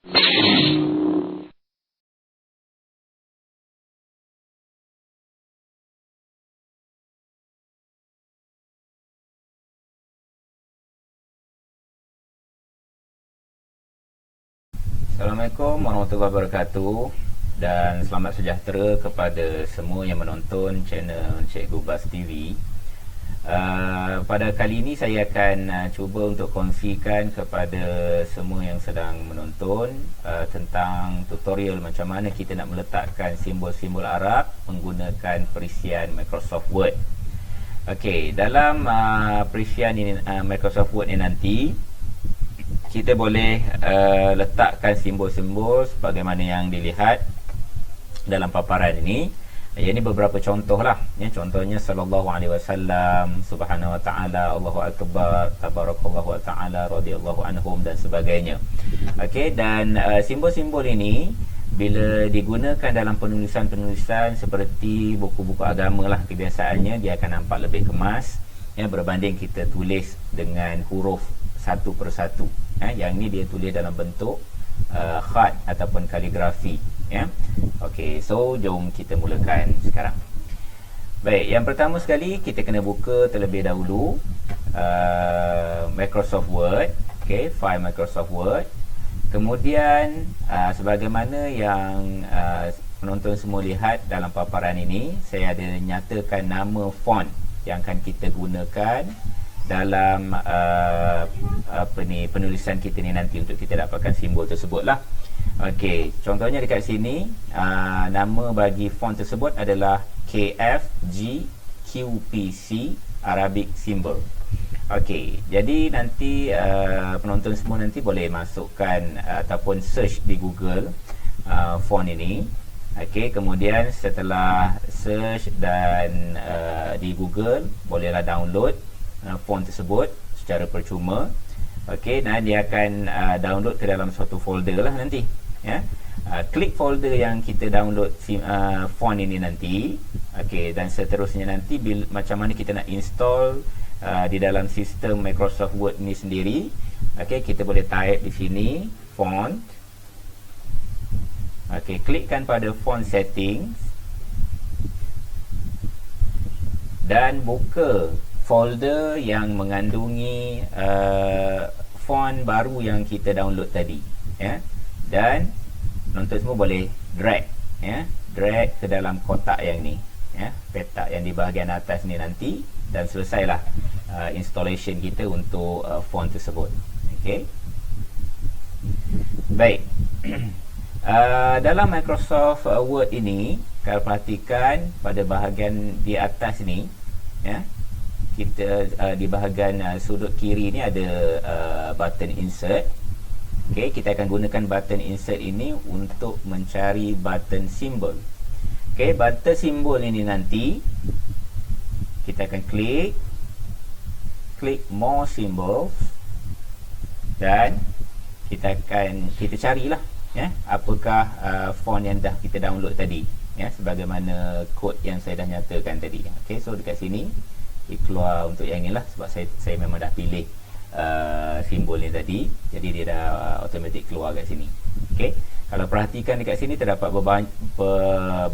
Assalamualaikum warahmatullahi wabarakatuh, dan selamat sejahtera kepada semua yang menonton channel Cikgu Bas TV. Pada kali ini saya akan cuba untuk kongsikan kepada semua yang sedang menonton tentang tutorial macam mana kita nak meletakkan simbol-simbol Arab menggunakan perisian Microsoft Word. Okey, dalam perisian ini, Microsoft Word ini nanti kita boleh letakkan simbol-simbol sebagaimana yang dilihat dalam paparan ini. Ini beberapa contoh lah ya. Contohnya sallallahu alaihi wasallam, subhanahu wa ta'ala, Allahu akbar, tabarakallahu wa ta'ala, radhiyallahu anhum dan sebagainya. Okey, dan simbol-simbol ini bila digunakan dalam penulisan-penulisan seperti buku-buku agama lah, kebiasaannya dia akan nampak lebih kemas ya, berbanding kita tulis dengan huruf satu persatu. Yang ni dia tulis dalam bentuk khat ataupun kaligrafi ya. Okey, so jom kita mulakan sekarang. Baik, yang pertama sekali kita kena buka terlebih dahulu Microsoft Word. Okey, file Microsoft Word. Kemudian sebagaimana yang penonton semua lihat dalam paparan ini, saya ada nyatakan nama font yang akan kita gunakan dalam penulisan kita ni nanti untuk kita dapatkan simbol tersebut lah. Okey, contohnya dekat sini nama bagi font tersebut adalah KFGQPC Arabic Symbol. Okey, jadi nanti penonton semua nanti boleh masukkan ataupun search di Google font ini. Okey, kemudian setelah search dan di Google, bolehlah download font tersebut secara percuma. Okey, dan dia akan download ke dalam suatu folder lah nanti ya. Klik folder yang kita download font ini nanti. Okey, dan seterusnya nanti macam mana kita nak install di dalam sistem Microsoft Word ni sendiri. Okey, kita boleh type di sini font. Okey, klikkan pada font settings dan buka folder yang mengandungi font baru yang kita download tadi ya. Dan penonton semua boleh drag ya, drag ke dalam kotak yang ni ya, petak yang di bahagian atas ni nanti, dan selesailah installation kita untuk font tersebut. Okey, baik. Dalam Microsoft Word ini, kalau perhatikan pada bahagian di atas ni ya, kita di bahagian sudut kiri ni ada button insert. Okey, kita akan gunakan button insert ini untuk mencari button simbol. Okey, button simbol ini nanti kita akan klik more symbols, dan kita carilah ya, apakah font yang dah kita download tadi ya, sebagaimana kod yang saya dah nyatakan tadi. Okey, so dekat sini dia keluar untuk yang inilah, sebab saya memang dah pilih simbol ni tadi, jadi dia dah automatic keluar kat sini. Okey, kalau perhatikan dekat sini terdapat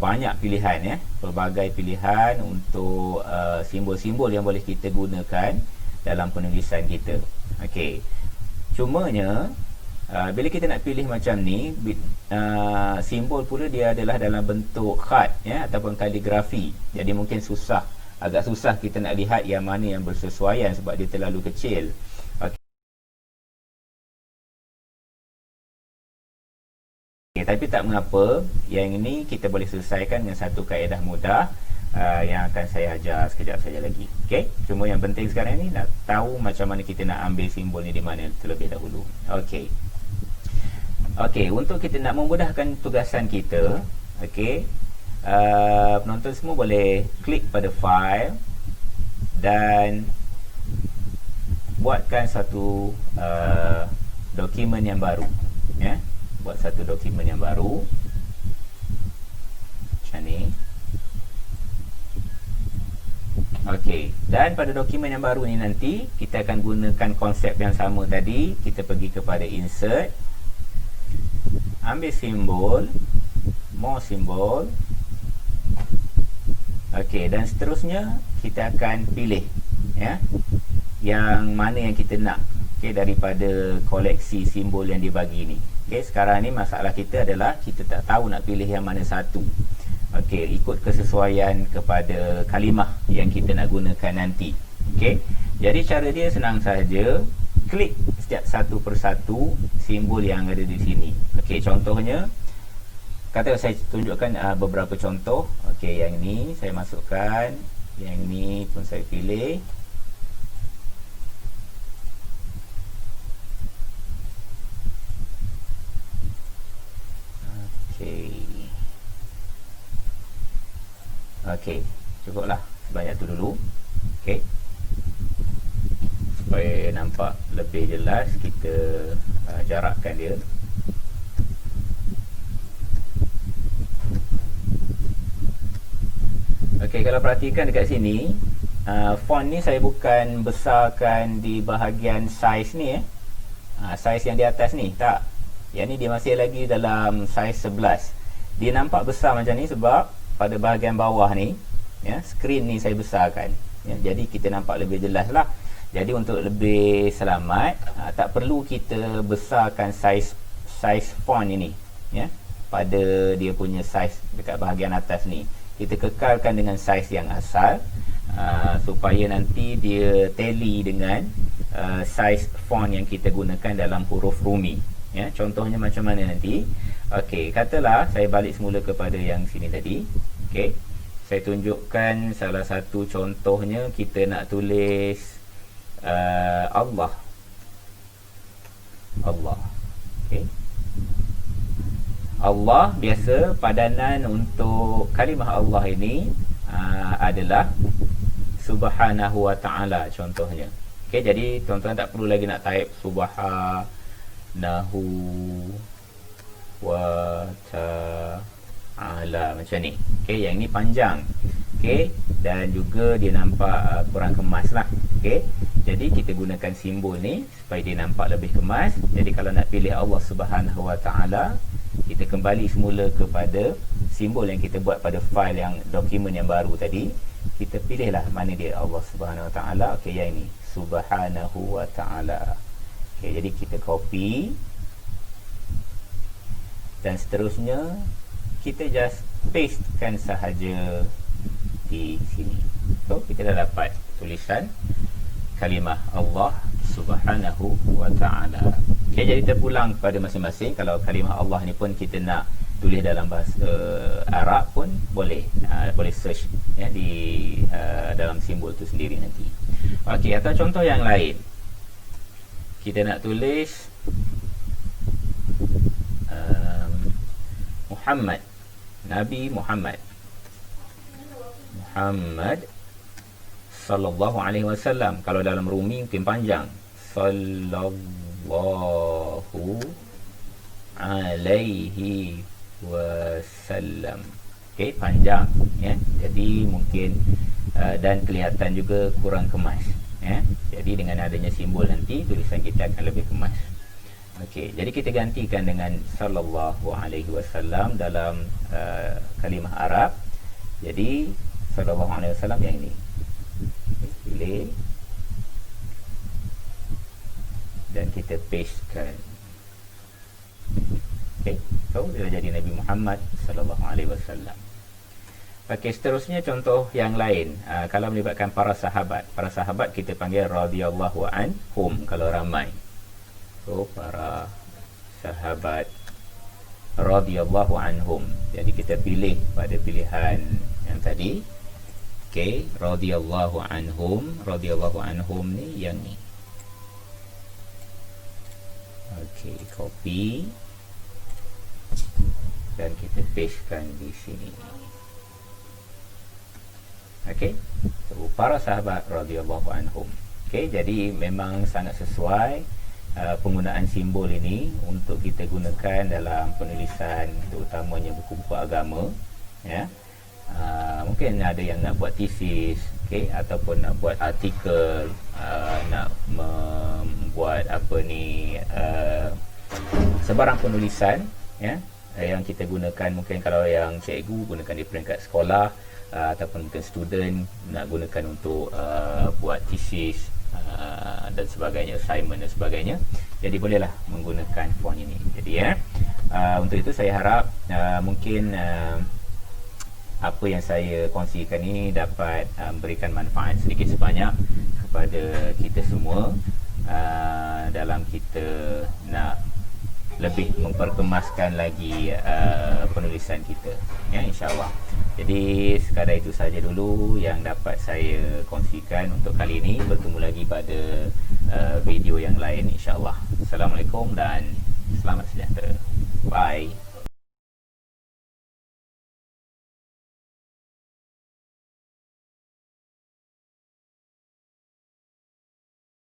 banyak pilihan ya, pelbagai pilihan untuk simbol-simbol yang boleh kita gunakan dalam penulisan kita. Okey, cumanya bila kita nak pilih macam ni, simbol pula dia adalah dalam bentuk khat ya, ataupun kaligrafi. Jadi mungkin agak susah kita nak lihat yang mana yang bersesuaian sebab dia terlalu kecil. Okay, tapi tak mengapa, yang ini kita boleh selesaikan dengan satu kaedah mudah yang akan saya ajar sekejap saja lagi. Okey, cuma yang penting sekarang ni nak tahu macam mana kita nak ambil simbol ni di mana terlebih dahulu. Okey. Okey, untuk kita nak memudahkan tugasan kita, okey, penonton semua boleh klik pada file dan buatkan satu dokumen yang baru ya. Buat satu dokumen yang baru macam ni. Okey, dan pada dokumen yang baru ni nanti kita akan gunakan konsep yang sama tadi. Kita pergi kepada insert, ambil simbol, more simbol. Okey, dan seterusnya kita akan pilih ya yang mana yang kita nak, okey, daripada koleksi simbol yang dibagi ni. Okey, sekarang ni masalah kita adalah kita tak tahu nak pilih yang mana satu. Okey, ikut kesesuaian kepada kalimah yang kita nak gunakan nanti. Okey, jadi cara dia senang sahaja, klik setiap satu persatu simbol yang ada di sini. Okey, contohnya kata saya tunjukkan beberapa contoh. Okey, yang ni saya masukkan, yang ni pun saya pilih. Okey. Okey, cukuplah sebanyak tu dulu. Okey, supaya nampak lebih jelas, kita jarakkan dia. Okey, kalau perhatikan dekat sini, font ni saya bukan besarkan di bahagian saiz ni saiz yang di atas ni, tak. Yang ni dia masih lagi dalam saiz 11. Dia nampak besar macam ni sebab pada bahagian bawah ni ya, skrin ni saya besarkan ya, jadi kita nampak lebih jelas lah. Jadi untuk lebih selamat, tak perlu kita besarkan saiz font ini ya, pada dia punya saiz dekat bahagian atas ni. Kita kekalkan dengan saiz yang asal, supaya nanti dia tally dengan saiz font yang kita gunakan dalam huruf Rumi ya. Contohnya macam mana nanti? Okey, katalah saya balik semula kepada yang sini tadi. Okey, saya tunjukkan salah satu contohnya. Kita nak tulis Allah. Okey, Allah, biasa padanan untuk kalimah Allah ini adalah Subhanahu wa ta'ala contohnya. Okey, jadi tuan-tuan tak perlu lagi nak type Subhanahu wa ta'ala macam ni. Okey, yang ni panjang. Okey, dan juga dia nampak kurang kemas lah. Okey, jadi kita gunakan simbol ni supaya dia nampak lebih kemas. Jadi kalau nak pilih Allah Subhanahu wa ta'ala, kita kembali semula kepada simbol yang kita buat pada file yang dokumen yang baru tadi. Kita pilihlah mana dia, Allah Subhanahu wa ta'ala. Okey, yang ini Subhanahu wa ta'ala. Okey, jadi kita copy dan seterusnya kita just pastekan sahaja di sini. So kita dah dapat tulisan kalimah Allah Subhanahu wa ta'ala. Okay, jadi terpulang kepada masing-masing. Kalau kalimah Allah ni pun kita nak tulis dalam bahasa Arab pun boleh, boleh search ya, di dalam simbol tu sendiri nanti. Okey, atau contoh yang lain, kita nak tulis Muhammad, Nabi Muhammad sallallahu alaihi wasallam. Kalau dalam Rumi mungkin panjang, sallallahu alaihi wasallam. Okey, panjang ya. Jadi mungkin dan kelihatan juga kurang kemas ya. Jadi dengan adanya simbol nanti tulisan kita akan lebih kemas. Okey, jadi kita gantikan dengan sallallahu alaihi wasallam dalam kalimah Arab. Jadi sallallahu alaihi wasallam yang ini. Pilih dan kita pastekan. Okey, so dia jadi Nabi Muhammad sallallahu alaihi wasallam. Okey, seterusnya contoh yang lain. Kalau melibatkan para sahabat kita panggil radhiyallahu anhum kalau ramai. So para sahabat radhiyallahu anhum. Jadi kita pilih pada pilihan yang tadi. Okey, radhiyallahu anhum ni yang ni. Okey, copy dan kita pastekan di sini. Okey, so, para sahabat radhiyallahu anhum. Okey, jadi memang sangat sesuai penggunaan simbol ini untuk kita gunakan dalam penulisan, terutamanya buku-buku agama ya. Mungkin ada yang nak buat tesis, okey, ataupun nak buat artikel, nak membuat apa ni, sebarang penulisan ya, yang kita gunakan. Mungkin kalau yang cikgu gunakan di peringkat sekolah, ataupun mungkin student nak gunakan untuk buat thesis dan sebagainya, assignment dan sebagainya. Jadi bolehlah menggunakan font ini. Jadi untuk itu saya harap mungkin apa yang saya kongsikan ini dapat memberikan manfaat sedikit sebanyak kepada kita semua dalam kita nak lebih memperkemaskan lagi penulisan kita, ya, insyaAllah. Jadi sekadar itu saja dulu yang dapat saya kongsikan untuk kali ini. Bertemu lagi pada video yang lain, insyaAllah. Assalamualaikum dan selamat sejahtera. Bye.